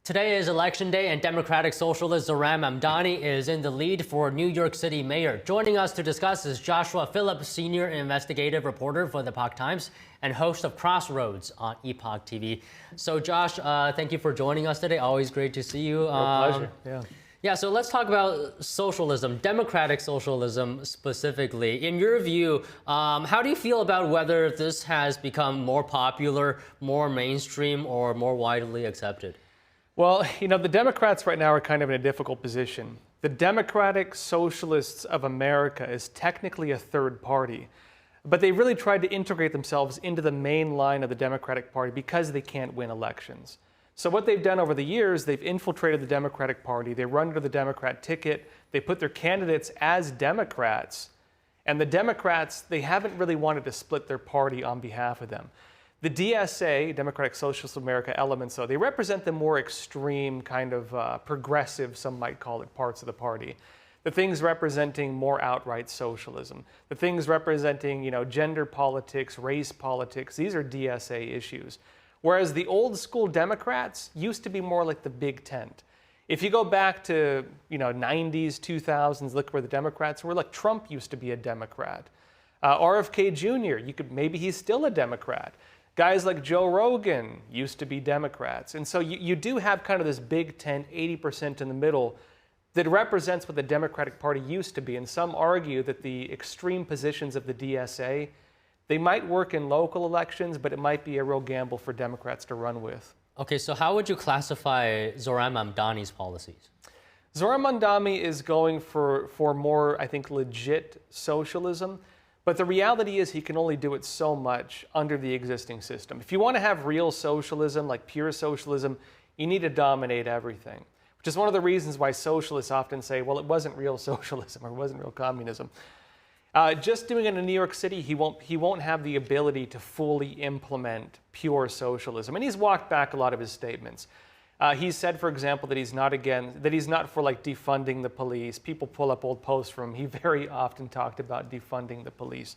Today is election day, and Democratic Socialist Zohran Mamdani is in the lead for New York City mayor. Joining us to discuss is Joshua Philipp, senior investigative reporter for the Epoch Times and host of Crossroads on Epoch TV. So, Josh, thank you for joining us today. Always great to see you. Pleasure. Yeah, so let's talk about socialism, democratic socialism specifically. In your view, how do you feel about whether this has become more popular, more mainstream, or more widely accepted? Well, the Democrats right now are kind of in a difficult position. The Democratic Socialists of America is technically a third party, but they really tried to integrate themselves into the main line of the Democratic Party because they can't win elections. So what they've done over the years, they've infiltrated the Democratic Party, they run under the Democrat ticket, they put their candidates as Democrats, and the Democrats, they haven't really wanted to split their party on behalf of them. The DSA, Democratic Socialist America elements, though, they represent the more extreme kind of progressive, some might call it, parts of the party. The things representing more outright socialism. The things representing, gender politics, race politics, these are DSA issues. Whereas the old school Democrats used to be more like the big tent. If you go back to, 90s, 2000s, look where the Democrats were, like Trump used to be a Democrat. RFK Jr., maybe he's still a Democrat. Guys like Joe Rogan used to be Democrats. And so you do have kind of this big tent, 80% in the middle, that represents what the Democratic Party used to be. And some argue that the extreme positions of the DSA, they might work in local elections, but it might be a real gamble for Democrats to run with. Okay, so how would you classify Zohran Mamdani's policies? Zohran Mamdani is going for more, I think, legit socialism. But the reality is he can only do it so much under the existing system. If you want to have real socialism, like pure socialism, you need to dominate everything, which is one of the reasons why socialists often say, well, it wasn't real socialism or it wasn't real communism. Just doing it in New York City, he won't have the ability to fully implement pure socialism. And he's walked back a lot of his statements. He said, for example, that he's not for like defunding the police. People pull up old posts from him. He very often talked about defunding the police.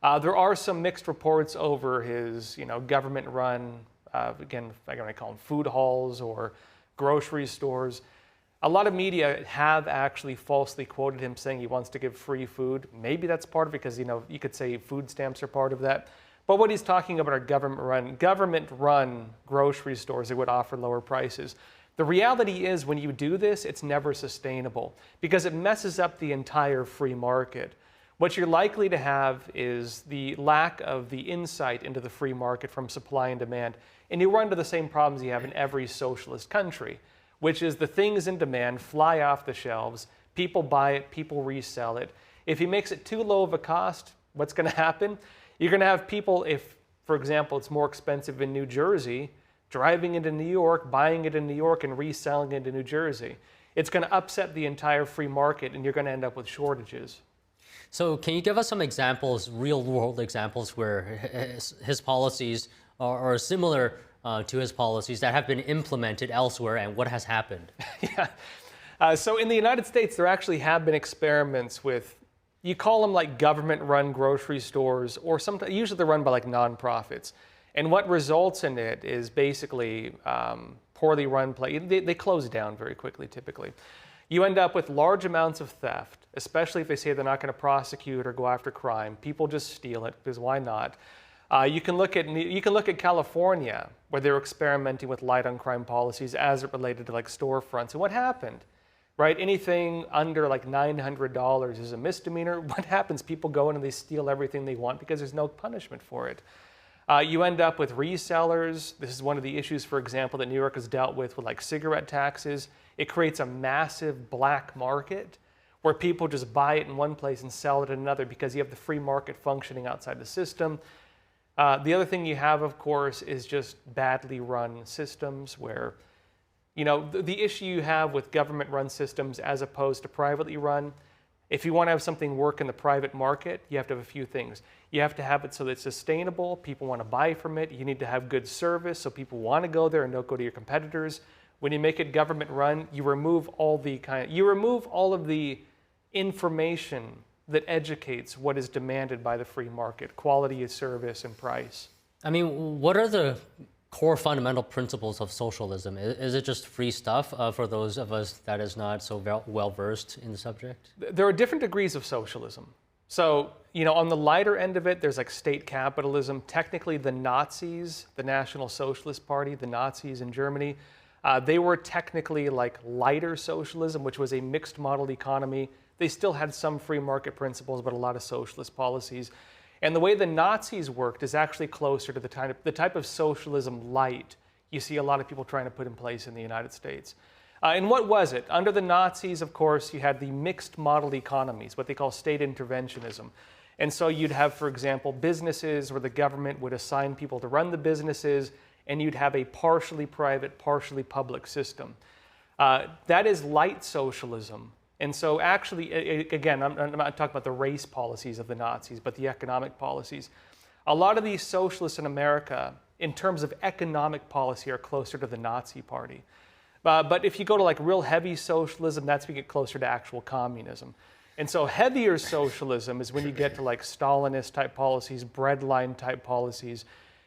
There are some mixed reports over his, government-run, again, I'm going to call them food halls or grocery stores. A lot of media have actually falsely quoted him saying he wants to give free food. Maybe that's part of it because, you could say food stamps are part of that. But what he's talking about are government-run grocery stores that would offer lower prices. The reality is when you do this, it's never sustainable because it messes up the entire free market. What you're likely to have is the lack of the insight into the free market from supply and demand. And you run into the same problems you have in every socialist country, which is the things in demand fly off the shelves, people buy it, people resell it. If he makes it too low of a cost, what's going to happen? You're going to have people, if, for example, it's more expensive in New Jersey, driving into New York, buying it in New York, and reselling it in New Jersey. It's going to upset the entire free market, and you're going to end up with shortages. So can you give us some examples, real-world examples, where his policies are similar to his policies that have been implemented elsewhere, and what has happened? Yeah. So in the United States, there actually have been experiments with, you call them like government-run grocery stores, or sometimes usually they're run by like nonprofits. And what results in it is basically poorly run they close down very quickly, typically. You end up with large amounts of theft, especially if they say they're not going to prosecute or go after crime. People just steal it because why not? You can look at California, where they're experimenting with light on crime policies as it related to like storefronts. And what happened? Right? Anything under like $900 is a misdemeanor. What happens? People go in and they steal everything they want because there's no punishment for it. You end up with resellers. This is one of the issues, for example, that New York has dealt with like cigarette taxes. It creates a massive black market where people just buy it in one place and sell it in another because you have the free market functioning outside the system. The other thing you have, of course, is just badly run systems where the issue you have with government-run systems as opposed to privately run, if you want to have something work in the private market, you have to have a few things. You have to have it so that it's sustainable, people want to buy from it. You need to have good service so people want to go there and don't go to your competitors. When you make it government-run, you remove all of the information that educates what is demanded by the free market, quality of service and price. I mean, what are the core fundamental principles of socialism? Is it just free stuff for those of us that is not so well versed in the subject? There are different degrees of socialism. So, on the lighter end of it, there's like state capitalism. Technically, the Nazis, the National Socialist Party, the Nazis in Germany, they were technically like lighter socialism, which was a mixed model economy. They still had some free market principles, but a lot of socialist policies. And the way the Nazis worked is actually closer to the type of socialism light you see a lot of people trying to put in place in the United States. And what was it? Under the Nazis, of course, you had the mixed model economies, what they call state interventionism. And so you'd have, for example, businesses where the government would assign people to run the businesses, and you'd have a partially private, partially public system. That is light socialism. And so actually, again, I'm not talking about the race policies of the Nazis, but the economic policies. A lot of these socialists in America, in terms of economic policy, are closer to the Nazi party. But if you go to like real heavy socialism, that's when you get closer to actual communism. And so heavier socialism is when you get to like Stalinist type policies, breadline type policies.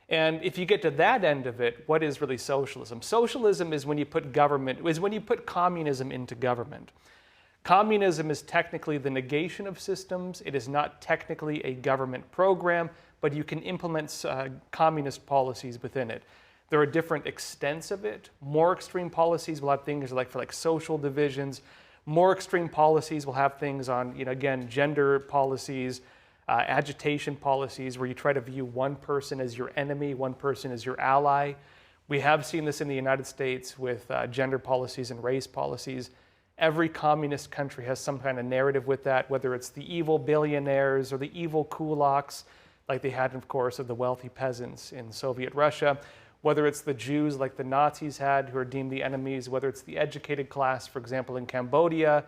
And if you get to that end of it, what is really socialism? Socialism is when you put communism into government. Communism is technically the negation of systems. It is not technically a government program, but you can implement communist policies within it. There are different extents of it. More extreme policies will have things like for like social divisions. More extreme policies will have things on, again, gender policies, agitation policies, where you try to view one person as your enemy, one person as your ally. We have seen this in the United States with gender policies and race policies. Every communist country has some kind of narrative with that, whether it's the evil billionaires or the evil kulaks, like they had, of course, of the wealthy peasants in Soviet Russia, whether it's the Jews like the Nazis had, who are deemed the enemies, whether it's the educated class, for example, in Cambodia,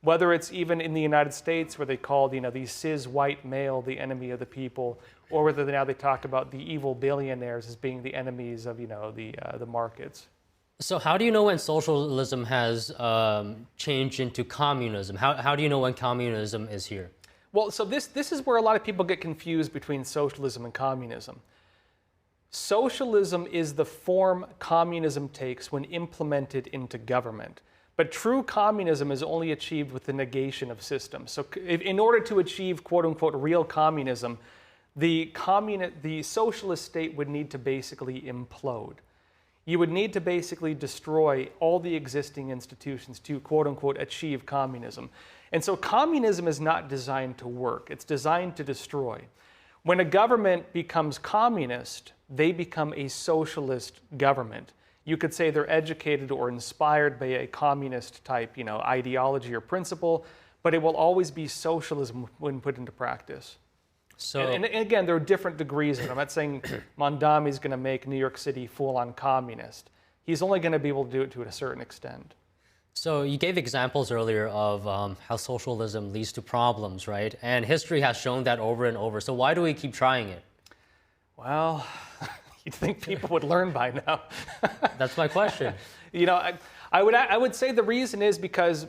whether it's even in the United States where they called, the cis white male the enemy of the people, or whether now they talk about the evil billionaires as being the enemies of, the markets. So how do you know when socialism has changed into communism? How do you know when communism is here? Well, so this is where a lot of people get confused between socialism and communism. Socialism is the form communism takes when implemented into government. But true communism is only achieved with the negation of systems. So in order to achieve, quote unquote, real communism, the socialist state would need to basically implode. You would need to basically destroy all the existing institutions to, quote unquote, achieve communism. And so communism is not designed to work. It's designed to destroy. When a government becomes communist, they become a socialist government. You could say they're educated or inspired by a communist type, ideology or principle, but it will always be socialism when put into practice. So, and again, there are different degrees of it. I'm not saying Mamdani is going to make New York City full-on communist. He's only going to be able to do it to a certain extent. So you gave examples earlier of how socialism leads to problems, right? And history has shown that over and over. So why do we keep trying it? Well, you'd think people would learn by now. That's my question. I would say the reason is because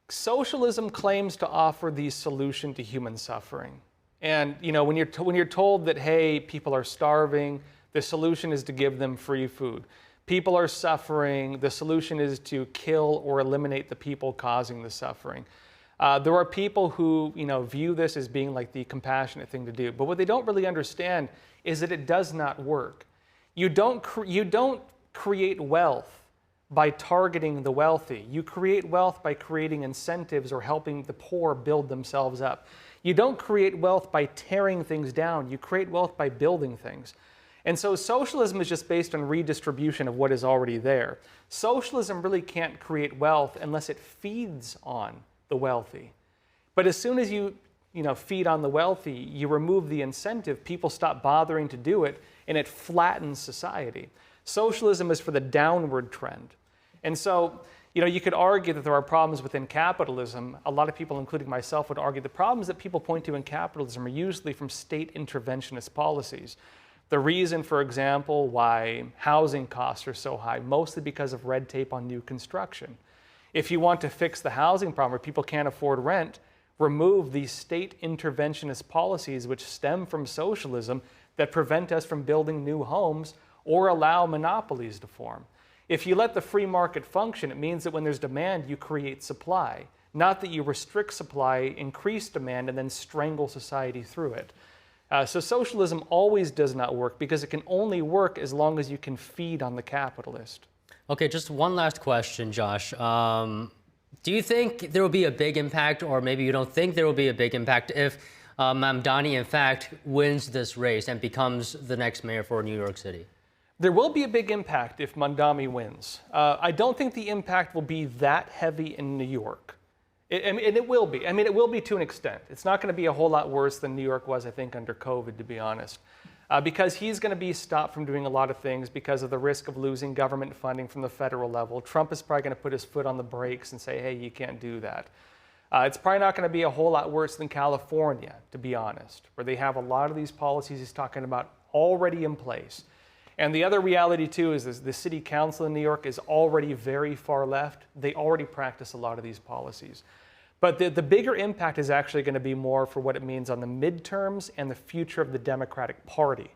socialism claims to offer the solution to human suffering. And when you're told that, hey, people are starving, the solution is to give them free food. People are suffering, the solution is to kill or eliminate the people causing the suffering. There are people who view this as being like the compassionate thing to do. But what they don't really understand is that it does not work. You don't create wealth by targeting the wealthy. You create wealth by creating incentives or helping the poor build themselves up. You don't create wealth by tearing things down. You create wealth by building things. And so socialism is just based on redistribution of what is already there. Socialism really can't create wealth unless it feeds on the wealthy. But as soon as you feed on the wealthy, you remove the incentive, people stop bothering to do it, and it flattens society. Socialism is for the downward trend. And so, you could argue that there are problems within capitalism. A lot of people, including myself, would argue the problems that people point to in capitalism are usually from state interventionist policies. The reason, for example, why housing costs are so high, mostly because of red tape on new construction. If you want to fix the housing problem where people can't afford rent, remove these state interventionist policies which stem from socialism that prevent us from building new homes or allow monopolies to form. If you let the free market function, it means that when there's demand, you create supply, not that you restrict supply, increase demand, and then strangle society through it. So socialism always does not work because it can only work as long as you can feed on the capitalist. Okay, just one last question, Josh. Do you think there will be a big impact, or maybe you don't think there will be a big impact if Mamdani, in fact, wins this race and becomes the next mayor for New York City? There will be a big impact if Mamdani wins. I don't think the impact will be that heavy in New York. And it will be. I mean, it will be to an extent. It's not going to be a whole lot worse than New York was, I think, under COVID, to be honest. Because he's going to be stopped from doing a lot of things because of the risk of losing government funding from the federal level. Trump is probably going to put his foot on the brakes and say, hey, you can't do that. It's probably not going to be a whole lot worse than California, to be honest, where they have a lot of these policies he's talking about already in place. And the other reality, too, is the city council in New York is already very far left. They already practice a lot of these policies. But the bigger impact is actually going to be more for what it means on the midterms and the future of the Democratic Party.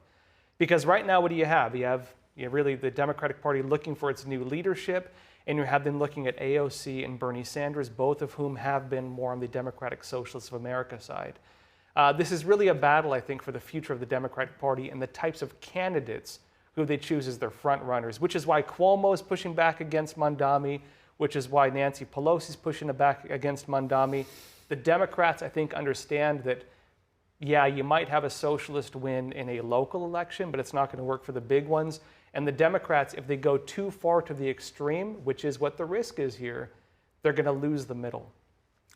Because right now, what do you have? You have really the Democratic Party looking for its new leadership, and you have them looking at AOC and Bernie Sanders, both of whom have been more on the Democratic Socialist of America side. This is really a battle, I think, for the future of the Democratic Party and the types of candidates who they choose as their front runners, which is why Cuomo is pushing back against Mamdani, which is why Nancy Pelosi is pushing back against Mamdani. The Democrats, I think, understand that, yeah, you might have a socialist win in a local election, but it's not going to work for the big ones. And the Democrats, if they go too far to the extreme, which is what the risk is here, they're going to lose the middle.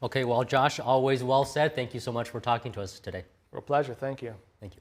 Okay, well, Josh, always well said. Thank you so much for talking to us today. Real pleasure. Thank you. Thank you.